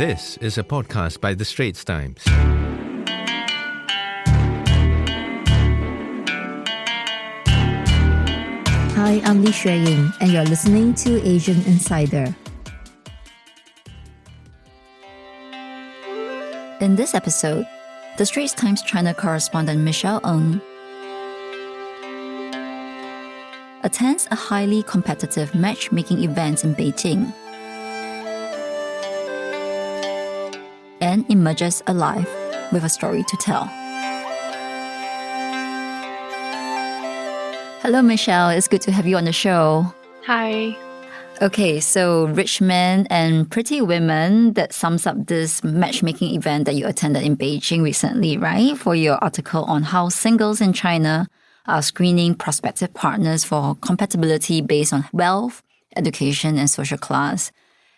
This is a podcast by the Straits Times. Hi, I'm Li Xueying, and you're listening to Asian Insider. In this episode, the Straits Times China correspondent Michelle Ng attends a highly competitive matchmaking event in Beijing and emerges alive with a story to tell. Hello, Michelle. It's good to have you on the show. Hi. Okay, so rich men and pretty women, that sums up this matchmaking event that you attended in Beijing recently, right? For your article on how singles in China are screening prospective partners for compatibility based on wealth, education, and social class.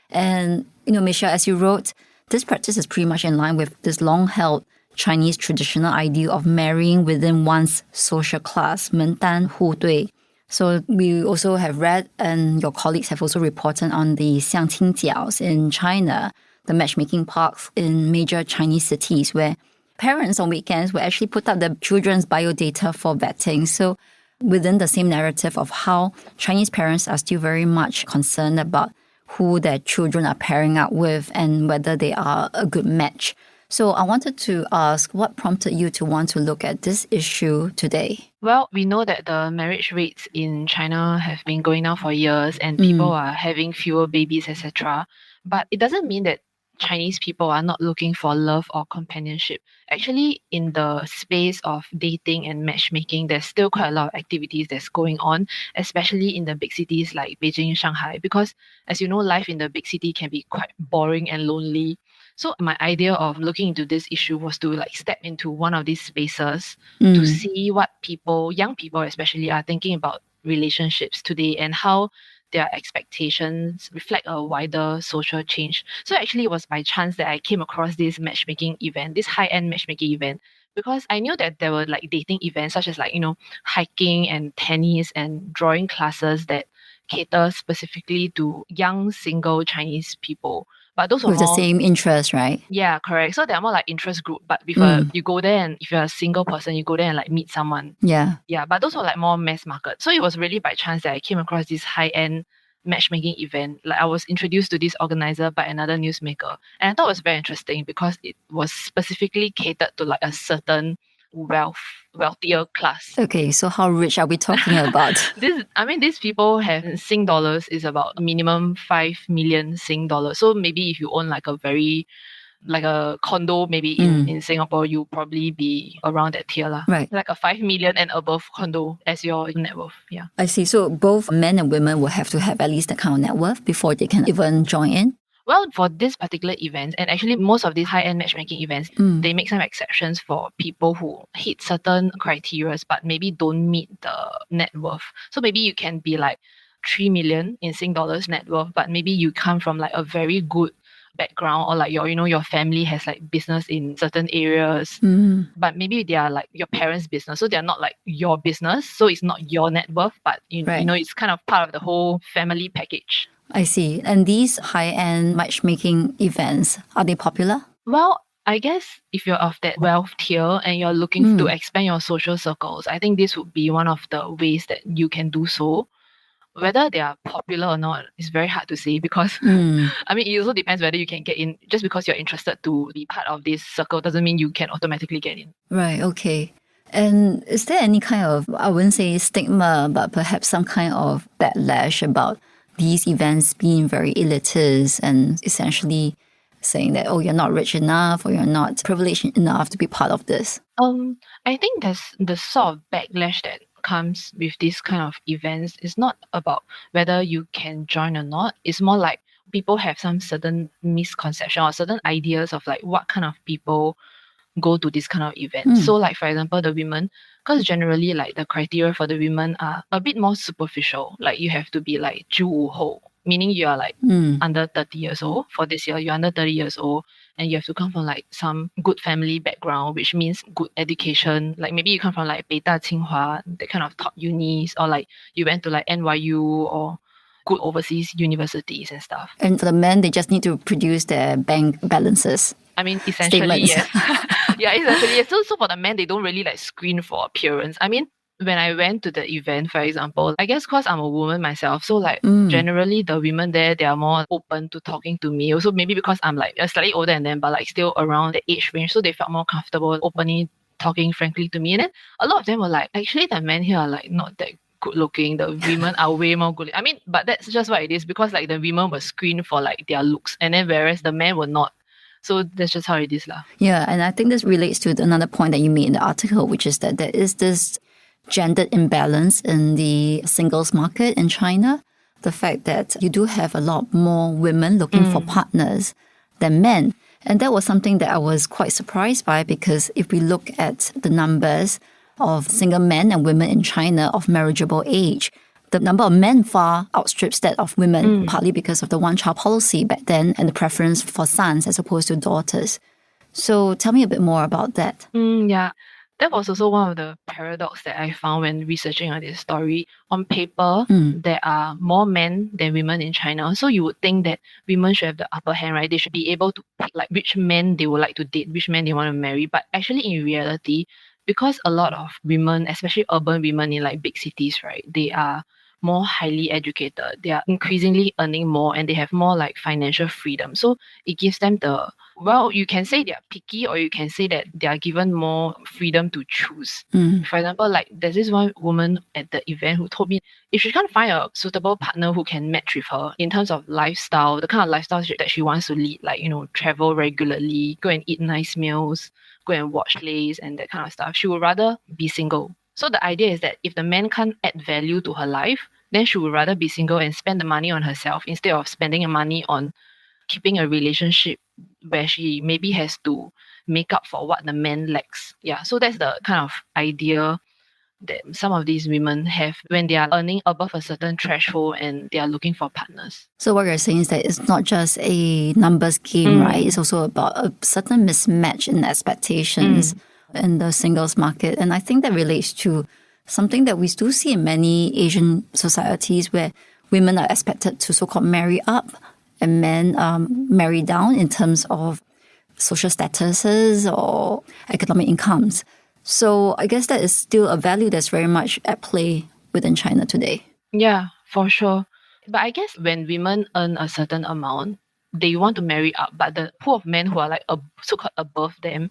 And, Michelle, as you wrote, this practice is pretty much in line with this long-held Chinese traditional ideal of marrying within one's social class, 门当户对. So we also have read, and your colleagues have also reported on the xiangqingjiaos in China, the matchmaking parks in major Chinese cities where parents on weekends will actually put up their children's biodata for vetting. So within the same narrative of how Chinese parents are still very much concerned about who their children are pairing up with and whether they are a good match. So I wanted to ask, what prompted you to want to look at this issue today? Well, we know that the marriage rates in China have been going down for years and people are having fewer babies, etc. But it doesn't mean that Chinese people are not looking for love or companionship. Actually, in the space of dating and matchmaking, there's still quite a lot of activities that's going on, especially in the big cities like Beijing, Shanghai, because as you know, life in the big city can be quite boring and lonely. So my idea of looking into this issue was to step into one of these spaces to see what young people especially, are thinking about relationships today and how their expectations reflect a wider social change. So actually it was by chance that I came across this matchmaking event, this high-end matchmaking event, because I knew that there were dating events such as hiking and tennis and drawing classes that cater specifically to young single Chinese people. But those were with the same interest, right? Yeah, correct. So they are more like interest group, but with you go there and if you're a single person, you go there and meet someone. Yeah. Yeah, but those were more mass market. So it was really by chance that I came across this high-end matchmaking event. I was introduced to this organizer by another newsmaker. And I thought it was very interesting because it was specifically catered to a certain wealthier class. Okay, so how rich are we talking about? These people have Sing dollars is about a minimum 5 million Sing dollars. So maybe if you own a condo maybe in Singapore, you'll probably be around that tier lah. Right. Like a 5 million and above condo as your net worth. Yeah. I see. So both men and women will have to have at least that kind of net worth before they can even join in? Well, for this particular event, and actually most of these high-end matchmaking events, they make some exceptions for people who hit certain criteria but maybe don't meet the net worth. So maybe you can be 3 million in Sing dollars net worth, but maybe you come from a very good background, or your family has business in certain areas, but maybe they are your parents' business, so they're not your business, so it's not your net worth, but it's kind of part of the whole family package. I see. And these high-end matchmaking events, are they popular? Well, I guess if you're of that wealth tier and you're looking to expand your social circles, I think this would be one of the ways that you can do so. Whether they are popular or not is very hard to say because, it also depends whether you can get in. Just because you're interested to be part of this circle doesn't mean you can automatically get in. Right, okay. And is there any kind of, I wouldn't say stigma, but perhaps some kind of backlash about these events being very elitist and essentially saying that, you're not rich enough or you're not privileged enough to be part of this? I think there's the sort of backlash that comes with this kind of events. It's not about whether you can join or not. It's more like people have some certain misconception or certain ideas of what kind of people go to this kind of event. So for example, the women, because generally the criteria for the women are a bit more superficial. You have to be 95后, meaning you are under 30 years old. For this year, you're under 30 years old and you have to come from some good family background, which means good education. Maybe you come from Beida, Tsinghua, that kind of top unis, or you went to NYU, or good overseas universities and stuff. And for the men, they just need to produce their bank balances. I mean, essentially, Statements. yes. Yeah, essentially, yes. So for the men, they don't really like screen for appearance. I mean, when I went to the event, for example, I guess because I'm a woman myself, so like generally the women there, they are more open to talking to me. Also, maybe because I'm like slightly older than them, but like still around the age range, so they felt more comfortable openly talking frankly to me. And then a lot of them were like, actually, the men here are like not that good looking. The women are way more good. I mean, but that's just what it is because like the women were screened for like their looks, and then whereas the men were not. So that's just how it is lah. Yeah, and I think this relates to another point that you made in the article, which is that there is this gendered imbalance in the singles market in China. The fact that you do have a lot more women looking for partners than men. And that was something that I was quite surprised by because if we look at the numbers of single men and women in China of marriageable age, the number of men far outstrips that of women, partly because of the one-child policy back then and the preference for sons as opposed to daughters. So tell me a bit more about that. Yeah, that was also one of the paradox that I found when researching on this story. On paper, there are more men than women in China. So you would think that women should have the upper hand, right? They should be able to pick like which men they would like to date, which men they want to marry. But actually in reality, because a lot of women, especially urban women in like big cities, right, they are more highly educated. They are increasingly earning more and they have more like financial freedom. So it gives them you can say they're picky or you can say that they are given more freedom to choose. For example, like there's this one woman at the event who told me if she can't find a suitable partner who can match with her in terms of lifestyle, the kind of lifestyle that she wants to lead, like, travel regularly, go and eat nice meals, go and watch plays and that kind of stuff, she would rather be single. So the idea is that if the man can't add value to her life, then she would rather be single and spend the money on herself instead of spending the money on keeping a relationship where she maybe has to make up for what the man lacks. Yeah, so that's the kind of idea that some of these women have when they are earning above a certain threshold and they are looking for partners. So what you're saying is that it's not just a numbers game, right? It's also about a certain mismatch in expectations in the singles market. And I think that relates to something that we do see in many Asian societies where women are expected to so-called marry up and men marry down in terms of social statuses or economic incomes. So I guess that is still a value that's very much at play within China today. Yeah, for sure. But I guess when women earn a certain amount, they want to marry up, but the pool of men who are like so-called above them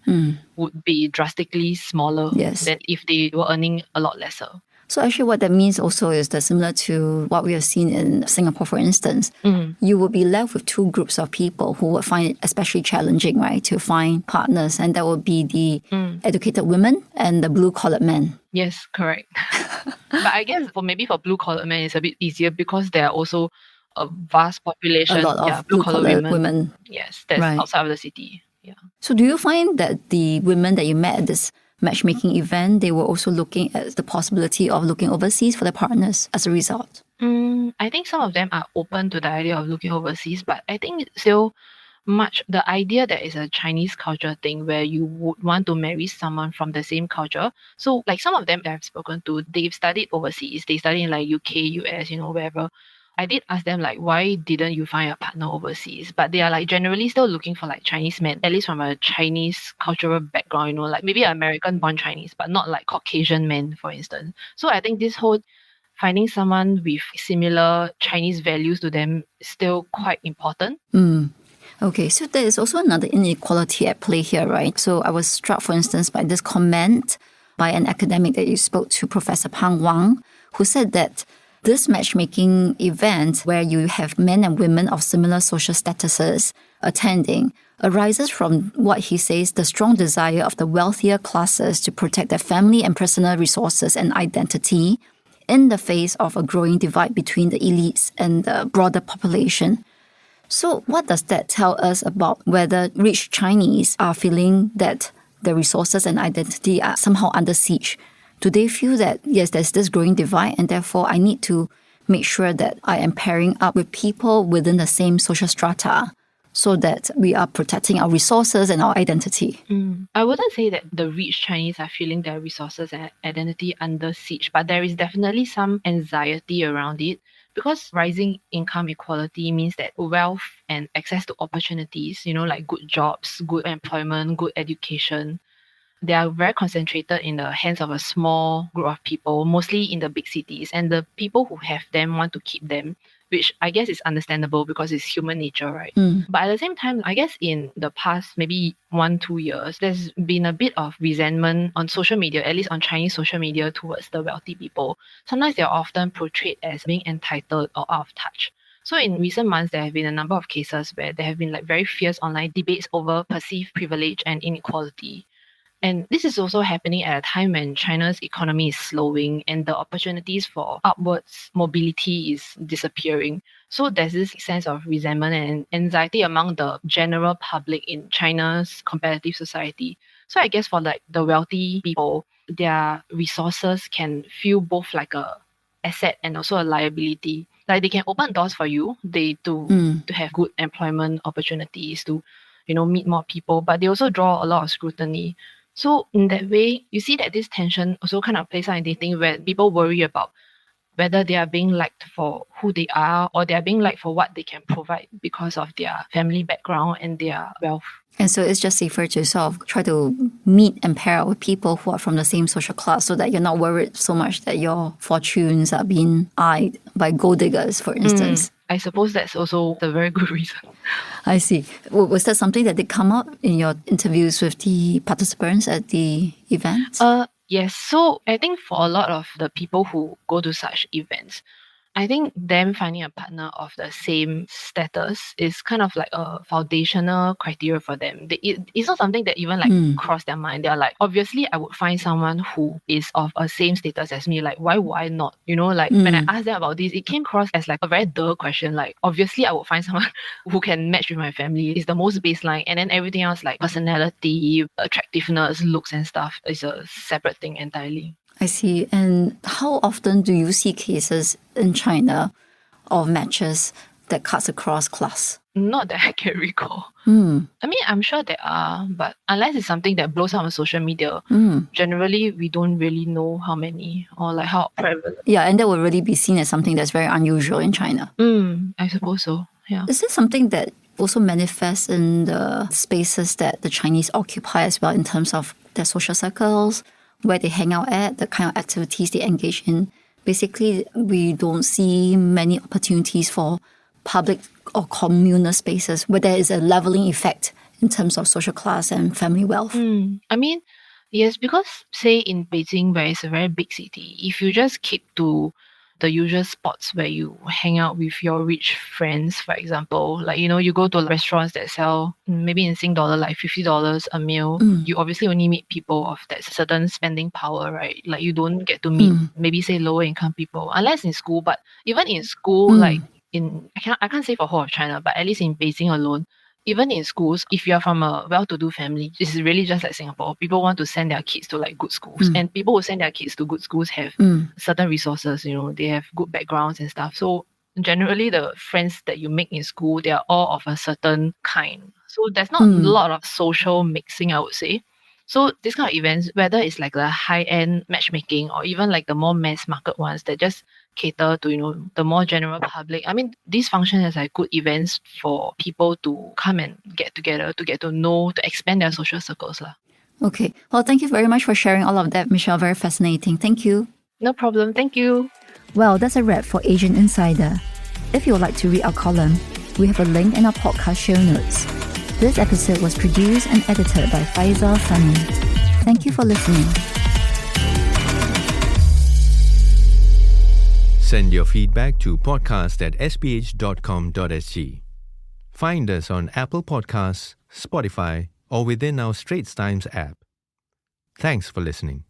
would be drastically smaller than if they were earning a lot lesser. So actually what that means also is that similar to what we have seen in Singapore, for instance, you would be left with two groups of people who would find it especially challenging, right, to find partners. And that would be the educated women and the blue-collar men. Yes, correct. But I guess for blue-collar men, it's a bit easier because there are also a vast population. A lot of blue-collar women. Yes, that's outside of the city. Yeah. So do you find that the women that you met at this matchmaking event, they were also looking at the possibility of looking overseas for their partners as a result? I think some of them are open to the idea of looking overseas, but I think it's still much the idea that it's a Chinese culture thing where you would want to marry someone from the same culture. So like some of them that I've spoken to, they've studied overseas. They studied in like UK, US, wherever. I did ask them like, why didn't you find a partner overseas? But they are like generally still looking for like Chinese men, at least from a Chinese cultural background, like maybe American born Chinese, but not like Caucasian men, for instance. So I think this whole finding someone with similar Chinese values to them is still quite important. Okay, so there is also another inequality at play here, right? So I was struck, for instance, by this comment by an academic that you spoke to, Professor Pang Wang, who said that this matchmaking event where you have men and women of similar social statuses attending arises from what he says the strong desire of the wealthier classes to protect their family and personal resources and identity in the face of a growing divide between the elites and the broader population. So what does that tell us about whether rich Chinese are feeling that their resources and identity are somehow under siege? Do they feel that, yes, there's this growing divide and therefore I need to make sure that I am pairing up with people within the same social strata so that we are protecting our resources and our identity? I wouldn't say that the rich Chinese are feeling their resources and identity under siege, but there is definitely some anxiety around it because rising income equality means that wealth and access to opportunities, like good jobs, good employment, good education, they are very concentrated in the hands of a small group of people, mostly in the big cities. And the people who have them want to keep them, which I guess is understandable because it's human nature, right? But at the same time, I guess in the past, maybe 1-2 years, there's been a bit of resentment on social media, at least on Chinese social media, towards the wealthy people. Sometimes they're often portrayed as being entitled or out of touch. So in recent months, there have been a number of cases where there have been like very fierce online debates over perceived privilege and inequality. And this is also happening at a time when China's economy is slowing and the opportunities for upwards mobility is disappearing. So there's this sense of resentment and anxiety among the general public in China's competitive society. So I guess for like the wealthy people, their resources can feel both like a asset and also a liability. Like they can open doors for you, to have good employment opportunities, to meet more people, but they also draw a lot of scrutiny. So in that way, you see that this tension also kind of plays out in dating, where people worry about whether they are being liked for who they are or they are being liked for what they can provide because of their family background and their wealth. And so it's just safer to sort of try to meet and pair up with people who are from the same social class so that you're not worried so much that your fortunes are being eyed by gold diggers, for instance. I suppose that's also a very good reason. I see. Was that something that did come up in your interviews with the participants at the event? Yes. So I think for a lot of the people who go to such events, I think them finding a partner of the same status is kind of like a foundational criteria for them. It's not something that even like cross their mind. They're like, obviously I would find someone who is of a same status as me. Like, why would I not? When I asked them about this, it came across as like a very dull question. Like, obviously I would find someone who can match with my family. It's the most baseline. And then everything else like personality, attractiveness, looks and stuff is a separate thing entirely. I see. And how often do you see cases in China of matches that cuts across class? Not that I can recall. I mean, I'm sure there are, but unless it's something that blows up on social media, generally we don't really know how many or like how prevalent. Yeah, and that would really be seen as something that's very unusual in China. I suppose so, yeah. Is this something that also manifests in the spaces that the Chinese occupy as well in terms of their social circles, where they hang out at, the kind of activities they engage in? Basically, we don't see many opportunities for public or communal spaces where there is a leveling effect in terms of social class and family wealth. I mean, yes, because say in Beijing, where it's a very big city, if you just keep to the usual spots where you hang out with your rich friends, for example, like, you go to restaurants that sell maybe in Sing dollar, like $50 a meal. You obviously only meet people of that certain spending power, right? Like you don't get to meet maybe say lower income people, unless in school. But even in school, like I can't say for whole of China, but at least in Beijing alone, even in schools, if you're from a well-to-do family, this is really just like Singapore. People want to send their kids to like good schools, and people who send their kids to good schools have certain resources. They have good backgrounds and stuff. So generally, the friends that you make in school, they are all of a certain kind. So there's not a lot of social mixing, I would say. So this kind of events, whether it's like the high-end matchmaking or even like the more mass market ones that just cater to, the more general public. I mean, these function as like good events for people to come and get together, to get to know, to expand their social circles. Okay. Well, thank you very much for sharing all of that, Michelle. Very fascinating. Thank you. No problem. Thank you. Well, that's a wrap for Asian Insider. If you would like to read our column, we have a link in our podcast show notes. This episode was produced and edited by Sani. Thank you for listening. Send your feedback to podcast@sph.com.sg. Find us on Apple Podcasts, Spotify, or within our Straits Times app. Thanks for listening.